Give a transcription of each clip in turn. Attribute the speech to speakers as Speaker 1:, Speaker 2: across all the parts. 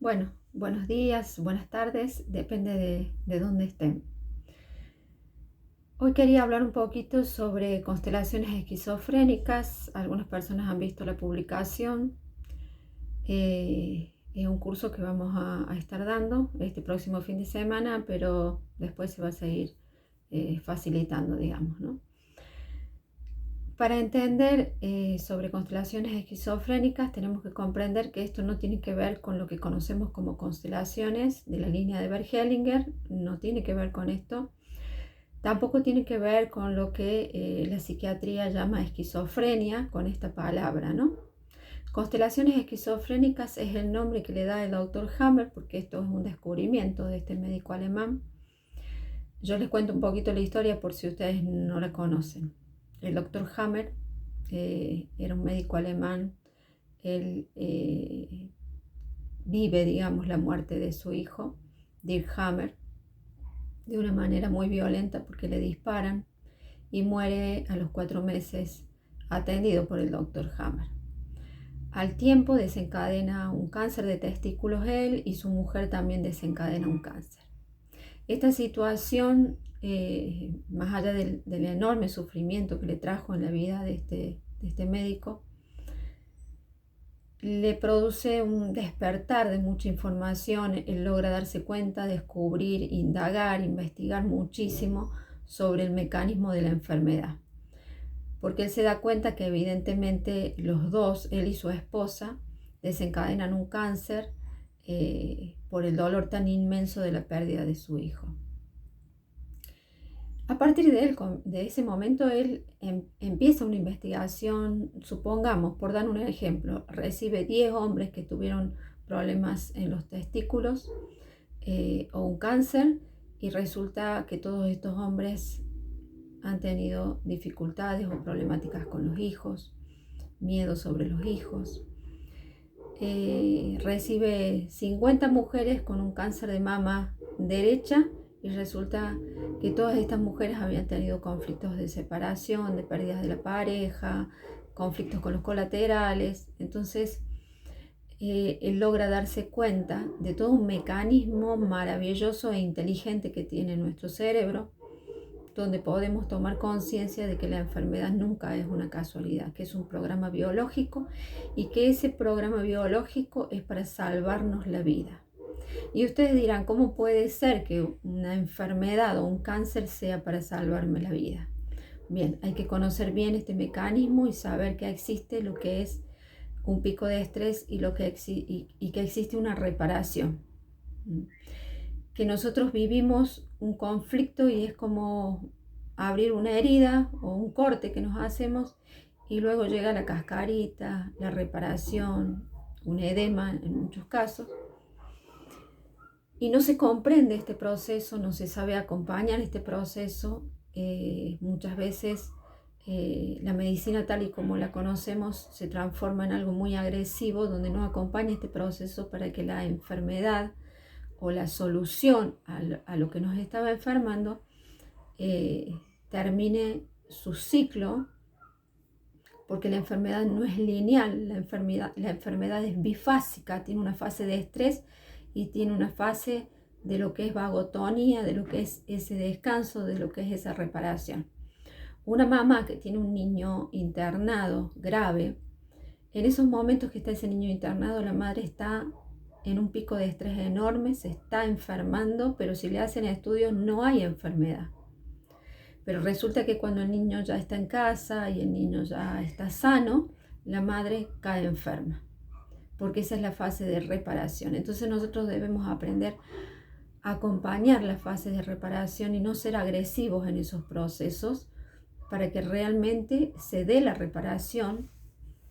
Speaker 1: Bueno, buenos días, buenas tardes, depende de dónde estén. Hoy quería hablar un poquito sobre constelaciones esquizofrénicas. Algunas personas han visto la publicación. Es un curso que vamos a estar dando este próximo fin de semana, pero después se va a seguir facilitando, digamos, ¿no? Para entender sobre constelaciones esquizofrénicas tenemos que comprender que esto no tiene que ver con lo que conocemos como constelaciones de la línea de Bert Hellinger, no tiene que ver con esto, tampoco tiene que ver con lo que la psiquiatría llama esquizofrenia, con esta palabra, ¿no? Constelaciones esquizofrénicas es el nombre que le da el doctor Hammer, porque esto es un descubrimiento de este médico alemán. Yo les cuento un poquito la historia por si ustedes no la conocen. El doctor Hammer era un médico alemán. Él vive, digamos, la muerte de su hijo, Dirk Hammer, de una manera muy violenta porque le disparan y muere a los 4 meses atendido por el doctor Hammer. Al tiempo desencadena un cáncer de testículos él y su mujer también desencadena un cáncer. Esta situación, más allá del enorme sufrimiento que le trajo en la vida de este médico, le produce un despertar de mucha información. Él logra darse cuenta, descubrir, indagar, investigar muchísimo sobre el mecanismo de la enfermedad. Porque él se da cuenta que evidentemente los dos, él y su esposa, desencadenan un cáncer por el dolor tan inmenso de la pérdida de su hijo. A partir de ese momento, él empieza una investigación, supongamos, por dar un ejemplo, recibe 10 hombres que tuvieron problemas en los testículos o un cáncer, y resulta que todos estos hombres han tenido dificultades o problemáticas con los hijos, miedo sobre los hijos. Recibe 50 mujeres con un cáncer de mama derecha y resulta que todas estas mujeres habían tenido conflictos de separación, de pérdidas de la pareja, conflictos con los colaterales. Entonces, él logra darse cuenta de todo un mecanismo maravilloso e inteligente que tiene nuestro cerebro, donde podemos tomar conciencia de que la enfermedad nunca es una casualidad, que es un programa biológico y que ese programa biológico es para salvarnos la vida. Y ustedes dirán, ¿cómo puede ser que una enfermedad o un cáncer sea para salvarme la vida? Bien, hay que conocer bien este mecanismo y saber que existe lo que es un pico de estrés y que existe una reparación. Que nosotros vivimos un conflicto y es como abrir una herida o un corte que nos hacemos, y luego llega la cascarita, la reparación, un edema en muchos casos, y no se comprende este proceso, no se sabe acompañar este proceso. Muchas veces la medicina tal y como la conocemos se transforma en algo muy agresivo, donde no acompaña este proceso para que la enfermedad o la solución a lo que nos estaba enfermando termine su ciclo, porque la enfermedad no es lineal, la enfermedad es bifásica, tiene una fase de estrés y tiene una fase de lo que es vagotonía, de lo que es ese descanso, de lo que es esa reparación. Una mamá que tiene un niño internado grave, en esos momentos que está ese niño internado, la madre está en un pico de estrés enorme, se está enfermando, pero si le hacen estudios no hay enfermedad. Pero resulta que cuando el niño ya está en casa y el niño ya está sano, la madre cae enferma, porque esa es la fase de reparación. Entonces nosotros debemos aprender a acompañar la fase de reparación y no ser agresivos en esos procesos para que realmente se dé la reparación,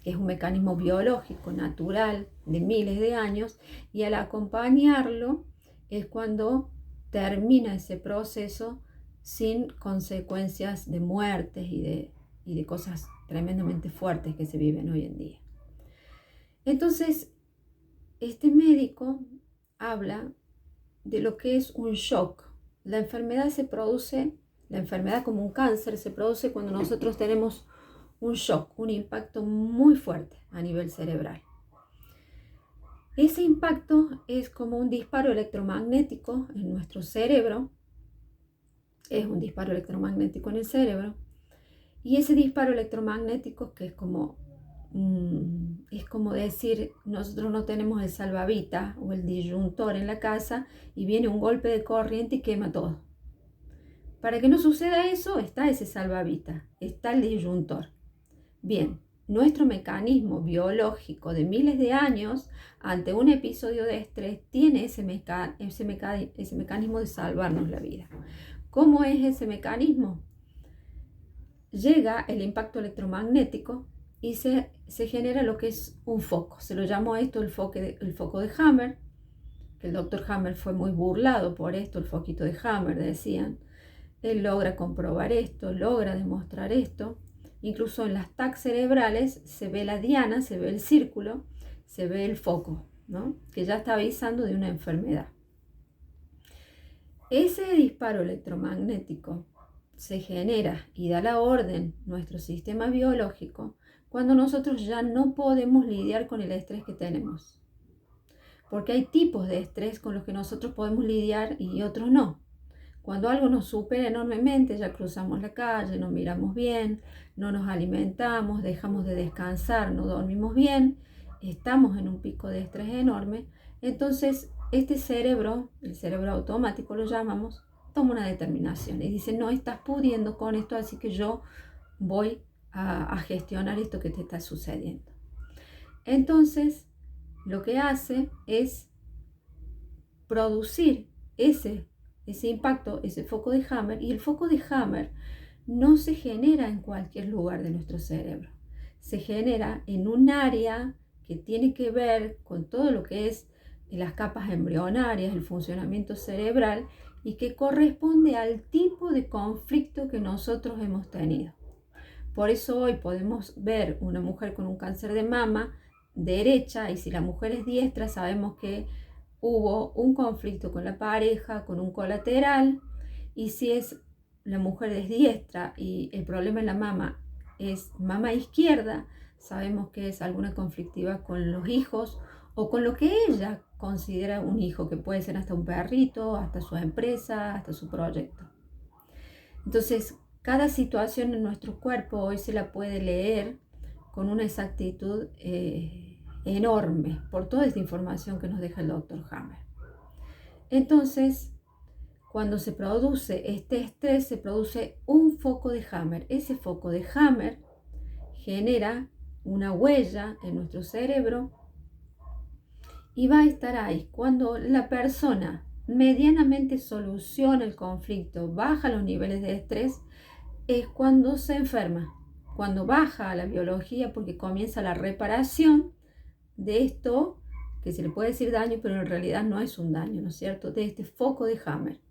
Speaker 1: que es un mecanismo biológico, natural, de miles de años, y al acompañarlo es cuando termina ese proceso sin consecuencias de muertes y de cosas tremendamente fuertes que se viven hoy en día. Entonces, este médico habla de lo que es un shock. La enfermedad la enfermedad como un cáncer se produce cuando nosotros tenemos un shock, un impacto muy fuerte a nivel cerebral. Ese impacto es como un disparo electromagnético en nuestro cerebro, es un disparo electromagnético en el cerebro, y ese disparo electromagnético que es como decir, nosotros no tenemos el salvavidas o el disyuntor en la casa y viene un golpe de corriente y quema todo. Para que no suceda eso, está ese salvavidas, está el disyuntor. Bien, nuestro mecanismo biológico de miles de años ante un episodio de estrés tiene ese mecanismo de salvarnos la vida. ¿Cómo es ese mecanismo? Llega el impacto electromagnético y se genera lo que es un foco. Se lo llamó esto el foco de Hammer, que el doctor Hammer fue muy burlado por esto, el foquito de Hammer, decían. Él logra comprobar esto, logra demostrar esto. Incluso en las TAC cerebrales se ve la diana, se ve el círculo, se ve el foco, ¿no? Que ya está avisando de una enfermedad. Ese disparo electromagnético se genera y da la orden nuestro sistema biológico cuando nosotros ya no podemos lidiar con el estrés que tenemos. Porque hay tipos de estrés con los que nosotros podemos lidiar y otros no. Cuando algo nos supera enormemente, ya cruzamos la calle, no miramos bien, no nos alimentamos, dejamos de descansar, no dormimos bien, estamos en un pico de estrés enorme, entonces este cerebro, el cerebro automático lo llamamos, toma una determinación y dice, no estás pudiendo con esto, así que yo voy a gestionar esto que te está sucediendo. Entonces, lo que hace es producir ese impacto, ese foco de Hammer, y el foco de Hammer no se genera en cualquier lugar de nuestro cerebro, se genera en un área que tiene que ver con todo lo que es las capas embrionarias, el funcionamiento cerebral, y que corresponde al tipo de conflicto que nosotros hemos tenido. Por eso hoy podemos ver una mujer con un cáncer de mama derecha, y si la mujer es diestra sabemos que hubo un conflicto con la pareja, con un colateral, y si la mujer es diestra y el problema en la mama es mama izquierda, sabemos que es alguna conflictiva con los hijos o con lo que ella considera un hijo, que puede ser hasta un perrito, hasta su empresa, hasta su proyecto. Entonces, cada situación en nuestro cuerpo hoy se la puede leer con una exactitud enorme por toda esta información que nos deja el doctor Hammer. Entonces, cuando se produce este estrés, se produce un foco de Hammer. Ese foco de Hammer genera una huella en nuestro cerebro y va a estar ahí. Cuando la persona medianamente soluciona el conflicto, baja los niveles de estrés, es cuando se enferma, cuando baja la biología, porque comienza la reparación de esto, que se le puede decir daño, pero en realidad no es un daño, ¿no es cierto?, de este foco de Hammer.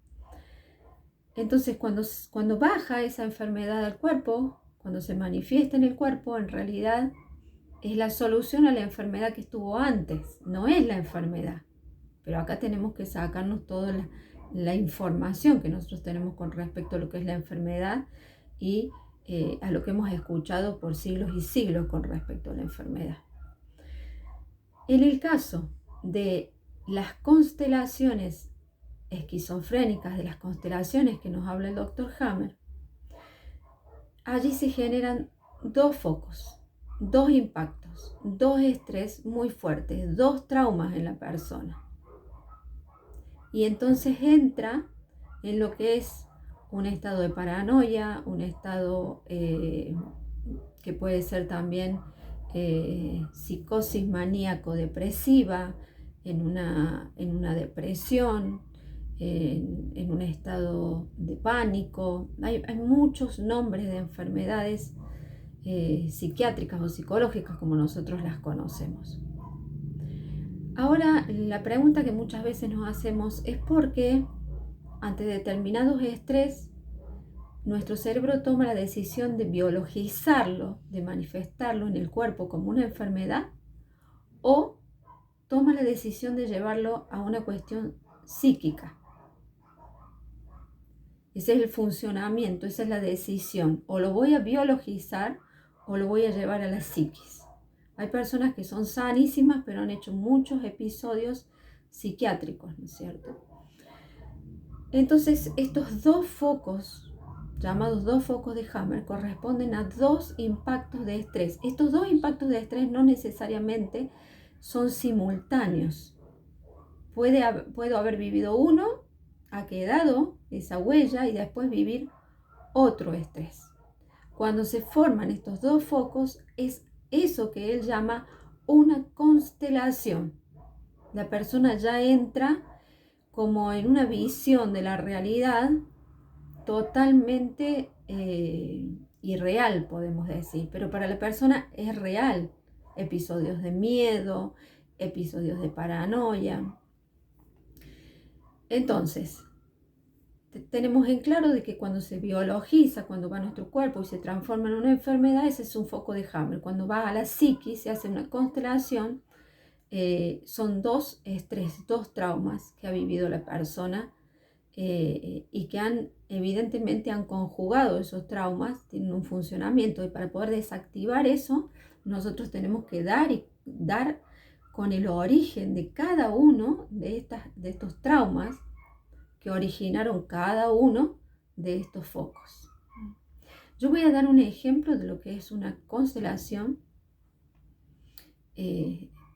Speaker 1: Entonces, cuando baja esa enfermedad al cuerpo, cuando se manifiesta en el cuerpo, en realidad es la solución a la enfermedad que estuvo antes, no es la enfermedad. Pero acá tenemos que sacarnos toda la información que nosotros tenemos con respecto a lo que es la enfermedad y a lo que hemos escuchado por siglos y siglos con respecto a la enfermedad. En el caso de las constelaciones esquizofrénicas, de las constelaciones que nos habla el doctor Hammer, allí se generan dos focos, dos impactos, dos estrés muy fuertes, dos traumas en la persona. Y entonces entra en lo que es un estado de paranoia, un estado que puede ser también psicosis maníaco-depresiva, en una depresión, en un estado de pánico. Hay muchos nombres de enfermedades psiquiátricas o psicológicas como nosotros las conocemos. Ahora, la pregunta que muchas veces nos hacemos es por qué ante determinados estrés nuestro cerebro toma la decisión de biologizarlo, de manifestarlo en el cuerpo como una enfermedad, o toma la decisión de llevarlo a una cuestión psíquica. Ese es el funcionamiento, esa es la decisión. O lo voy a biologizar o lo voy a llevar a la psiquis. Hay personas que son sanísimas, pero han hecho muchos episodios psiquiátricos, ¿no es cierto? Entonces, estos dos focos, llamados dos focos de Hammer, corresponden a dos impactos de estrés. Estos dos impactos de estrés no necesariamente son simultáneos. Puedo haber vivido uno, ha quedado esa huella y después vivir otro estrés. Cuando se forman estos dos focos, es eso que él llama una constelación. La persona ya entra como en una visión de la realidad totalmente irreal, podemos decir, pero para la persona es real. Episodios de miedo, episodios de paranoia. Entonces, tenemos en claro de que cuando se biologiza, cuando va a nuestro cuerpo y se transforma en una enfermedad, ese es un foco de Hammer. Cuando va a la psiquis, se hace una constelación, son dos estrés, dos traumas que ha vivido la persona y que evidentemente han conjugado esos traumas, tienen un funcionamiento, y para poder desactivar eso, nosotros tenemos que dar con el origen de cada uno de estos traumas que originaron cada uno de estos focos. Yo voy a dar un ejemplo de lo que es una constelación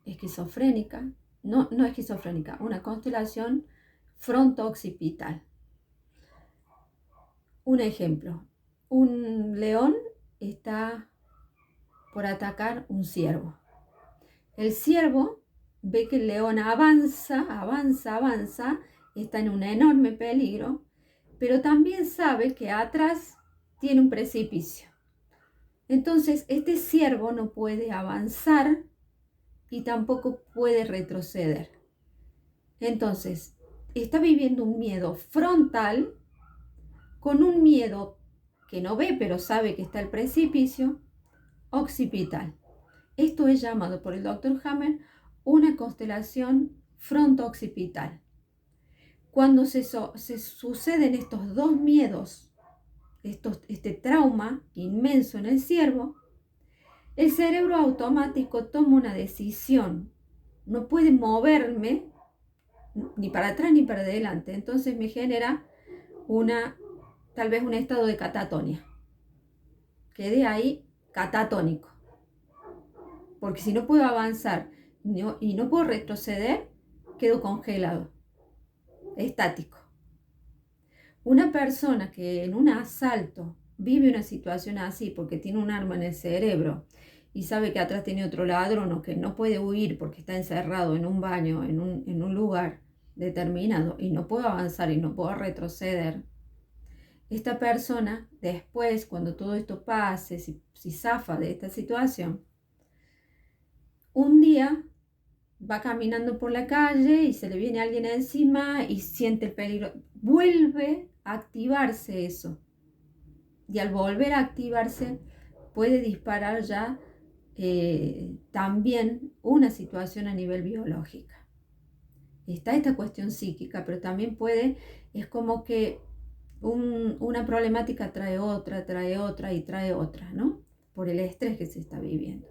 Speaker 1: esquizofrénica, no esquizofrénica, una constelación fronto-occipital. Un ejemplo, un león está por atacar un ciervo. El ciervo ve que el león avanza, está en un enorme peligro, pero también sabe que atrás tiene un precipicio. Entonces, este ciervo no puede avanzar y tampoco puede retroceder. Entonces, está viviendo un miedo frontal con un miedo que no ve, pero sabe que está el precipicio, occipital. Esto es llamado por el Dr. Hammer una constelación fronto-occipital. Cuando se suceden estos dos miedos, este trauma inmenso en el ciervo, el cerebro automático toma una decisión. No puede moverme ni para atrás ni para adelante. Entonces me genera tal vez un estado de catatonia. Quedé ahí catatónico. Porque si no puedo avanzar y no puedo retroceder, quedo congelado, estático. Una persona que en un asalto vive una situación así porque tiene un arma en el cerebro y sabe que atrás tiene otro ladrón o que no puede huir porque está encerrado en un baño, en un lugar determinado y no puedo avanzar y no puedo retroceder, esta persona después, cuando todo esto pase, si zafa de esta situación, un día va caminando por la calle y se le viene alguien encima y siente el peligro. Vuelve a activarse eso. Y al volver a activarse puede disparar ya también una situación a nivel biológica. Está esta cuestión psíquica, pero también es como que una problemática trae otra, ¿no? Por el estrés que se está viviendo.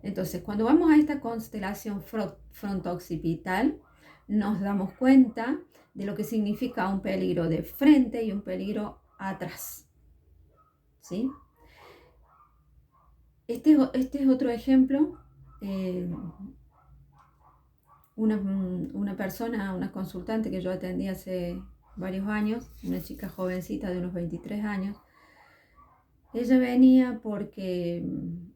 Speaker 1: Entonces, cuando vamos a esta constelación fronto-occipital, nos damos cuenta de lo que significa un peligro de frente y un peligro atrás. ¿Sí? Este es otro ejemplo. Una persona, una consultante que yo atendí hace varios años, una chica jovencita de unos 23 años, ella venía porque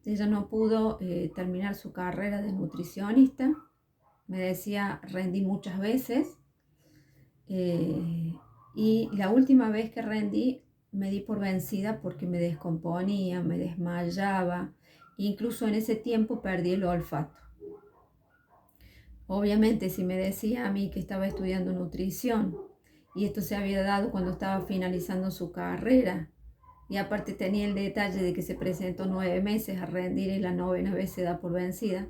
Speaker 1: ella no pudo terminar su carrera de nutricionista. Me decía, rendí muchas veces y la última vez que rendí me di por vencida porque me descomponía, me desmayaba, incluso en ese tiempo perdí el olfato. Obviamente, si me decía a mí que estaba estudiando nutrición y esto se había dado cuando estaba finalizando su carrera, y aparte tenía el detalle de que se presentó 9 meses a rendir y la 9ª vez se da por vencida,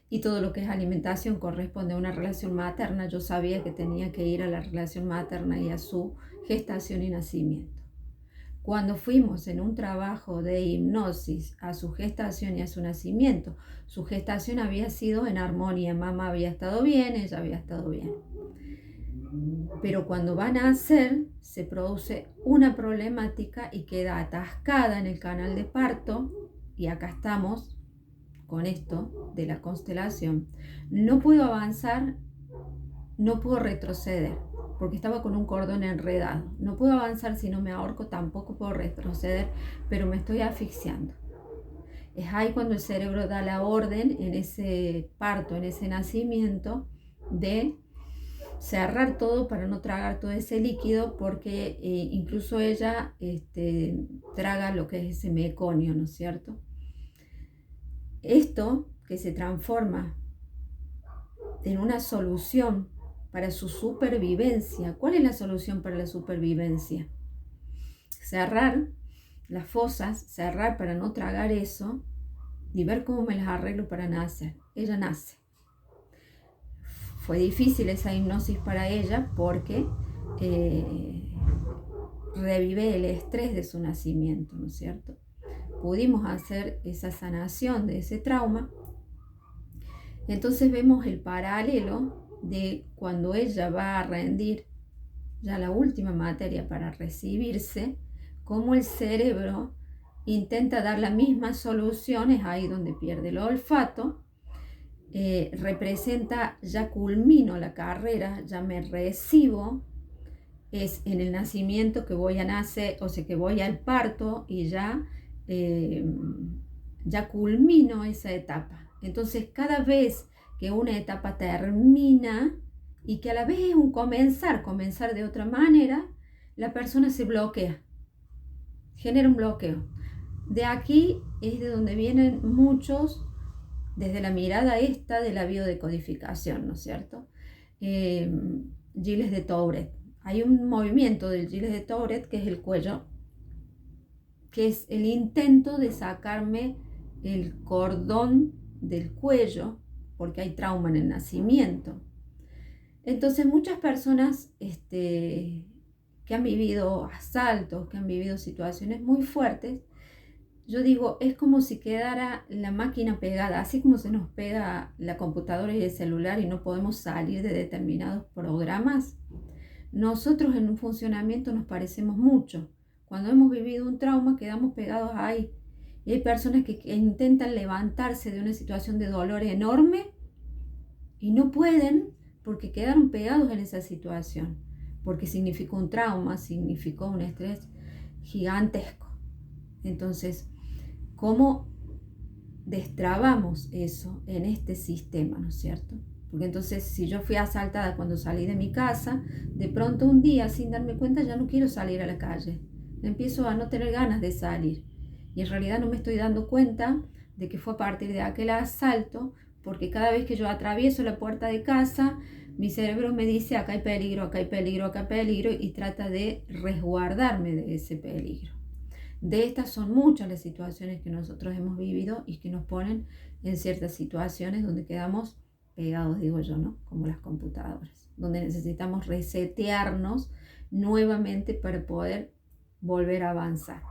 Speaker 1: y todo lo que es alimentación corresponde a una relación materna, yo sabía que tenía que ir a la relación materna y a su gestación y nacimiento. Cuando fuimos en un trabajo de hipnosis a su gestación y a su nacimiento, su gestación había sido en armonía, mamá había estado bien, ella había estado bien. Pero cuando van a nacer se produce una problemática y queda atascada en el canal de parto, y acá estamos con esto de la constelación. No puedo avanzar, no puedo retroceder, porque estaba con un cordón enredado. No puedo avanzar si no me ahorco, tampoco puedo retroceder, pero me estoy asfixiando. Es ahí cuando el cerebro da la orden en ese parto, en ese nacimiento, de cerrar todo para no tragar todo ese líquido, porque incluso ella traga lo que es ese meconio, ¿no es cierto? Esto que se transforma en una solución para su supervivencia. ¿Cuál es la solución para la supervivencia? Cerrar las fosas, cerrar para no tragar eso y ver cómo me las arreglo para nacer. Ella nace. Fue difícil esa hipnosis para ella porque revive el estrés de su nacimiento, ¿no es cierto? Pudimos hacer esa sanación de ese trauma. Entonces vemos el paralelo de cuando ella va a rendir ya la última materia para recibirse, cómo el cerebro intenta dar las mismas soluciones ahí donde pierde el olfato. Representa, ya culmino la carrera, ya me recibo, es en el nacimiento que voy a nacer, o sea que voy al parto y ya culmino esa etapa. Entonces cada vez que una etapa termina y que a la vez es un comenzar de otra manera, la persona se bloquea, genera un bloqueo. De aquí es de donde vienen muchos, desde la mirada esta de la biodecodificación, ¿no es cierto? Gilles de Tourette. Hay un movimiento del Gilles de Tourette que es el cuello, que es el intento de sacarme el cordón del cuello, porque hay trauma en el nacimiento. Entonces muchas personas que han vivido asaltos, que han vivido situaciones muy fuertes, yo digo, es como si quedara la máquina pegada, así como se nos pega la computadora y el celular y no podemos salir de determinados programas. Nosotros en un funcionamiento nos parecemos mucho. Cuando hemos vivido un trauma quedamos pegados ahí. Y hay personas que intentan levantarse de una situación de dolor enorme y no pueden porque quedaron pegados en esa situación. Porque significó un trauma, significó un estrés gigantesco. Entonces, ¿cómo destrabamos eso en este sistema, no es cierto? Porque entonces si yo fui asaltada cuando salí de mi casa, de pronto un día sin darme cuenta ya no quiero salir a la calle. Empiezo a no tener ganas de salir. Y en realidad no me estoy dando cuenta de que fue a partir de aquel asalto, porque cada vez que yo atravieso la puerta de casa, mi cerebro me dice acá hay peligro, acá hay peligro, acá hay peligro, y trata de resguardarme de ese peligro. De estas son muchas las situaciones que nosotros hemos vivido y que nos ponen en ciertas situaciones donde quedamos pegados, digo yo, ¿no? Como las computadoras, donde necesitamos resetearnos nuevamente para poder volver a avanzar.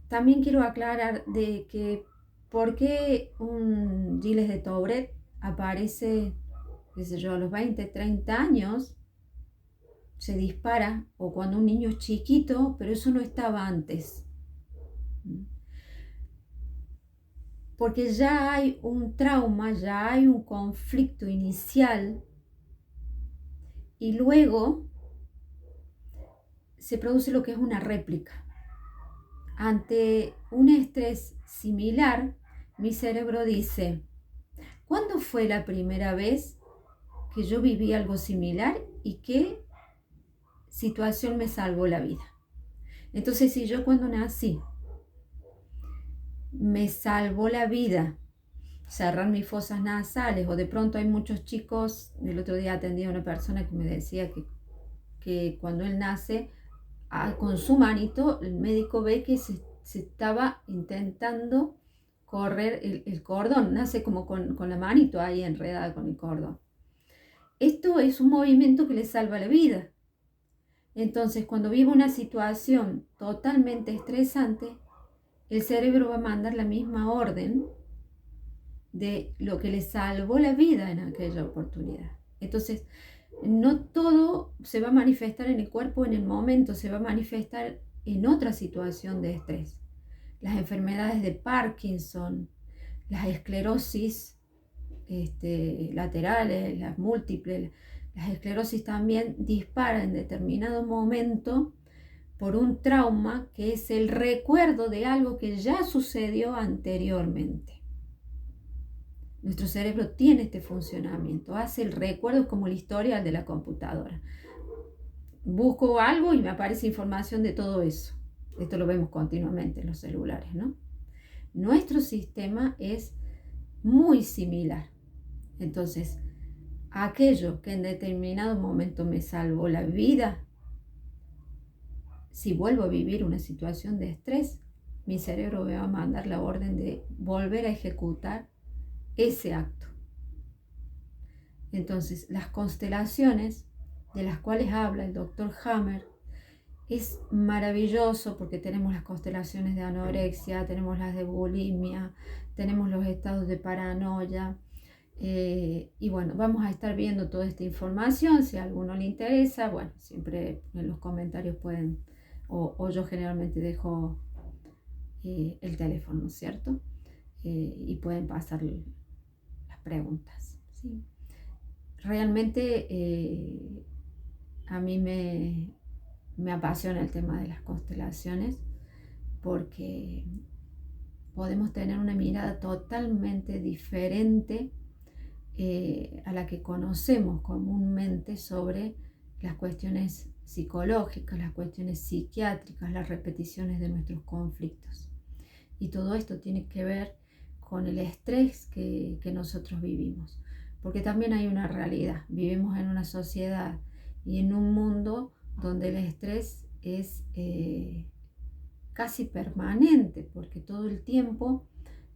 Speaker 1: También quiero aclarar de que por qué un Gilles de Tourette aparece, qué sé yo, a los 20, 30 años, se dispara, o cuando un niño es chiquito, pero eso no estaba antes. Porque ya hay un trauma, ya hay un conflicto inicial y luego se produce lo que es una réplica. Ante un estrés similar, mi cerebro dice, ¿cuándo fue la primera vez que yo viví algo similar y qué situación me salvó la vida? Entonces, si yo cuando nací me salvó la vida cerrar mis fosas nasales, o de pronto hay muchos chicos, el otro día atendí a una persona que me decía que cuando él nace, con su manito, el médico ve que se estaba intentando correr el cordón, nace como con la manito ahí enredada con el cordón. Esto es un movimiento que le salva la vida, Entonces, cuando vivo una situación totalmente estresante, el cerebro va a mandar la misma orden de lo que le salvó la vida en aquella oportunidad. Entonces, no todo se va a manifestar en el cuerpo en el momento, se va a manifestar en otra situación de estrés. Las enfermedades de Parkinson, las esclerosis laterales, las múltiples, las esclerosis también disparan en determinado momento por un trauma que es el recuerdo de algo que ya sucedió anteriormente. Nuestro cerebro tiene este funcionamiento, hace el recuerdo como el historial de la computadora. Busco algo y me aparece información de todo eso. Esto lo vemos continuamente en los celulares, ¿no? Nuestro sistema es muy similar. Entonces, aquello que en determinado momento me salvó la vida, si vuelvo a vivir una situación de estrés, mi cerebro me va a mandar la orden de volver a ejecutar ese acto. Entonces, las constelaciones de las cuales habla el doctor Hammer es maravilloso porque tenemos las constelaciones de anorexia, tenemos las de bulimia, tenemos los estados de paranoia. Y bueno, vamos a estar viendo toda esta información. Si a alguno le interesa, bueno, siempre en los comentarios pueden, o yo generalmente dejo el teléfono, ¿no es cierto? Y pueden pasar las preguntas, ¿sí? Realmente a mí me apasiona el tema de las constelaciones porque podemos tener una mirada totalmente diferente a la que conocemos comúnmente sobre las cuestiones psicológicas, las cuestiones psiquiátricas, las repeticiones de nuestros conflictos. Y todo esto tiene que ver con el estrés que nosotros vivimos. Porque también hay una realidad, vivimos en una sociedad y en un mundo donde el estrés es casi permanente, porque todo el tiempo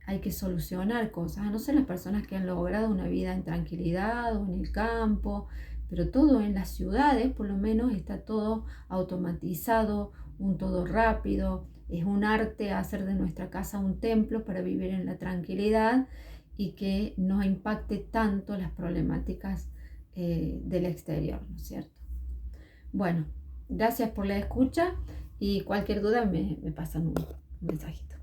Speaker 1: hay que solucionar cosas, a no ser las personas que han logrado una vida en tranquilidad o en el campo, pero todo en las ciudades por lo menos está todo automatizado, un todo rápido, es un arte hacer de nuestra casa un templo para vivir en la tranquilidad y que no impacte tanto las problemáticas del exterior, ¿no es cierto? Bueno, gracias por la escucha y cualquier duda me pasan un mensajito.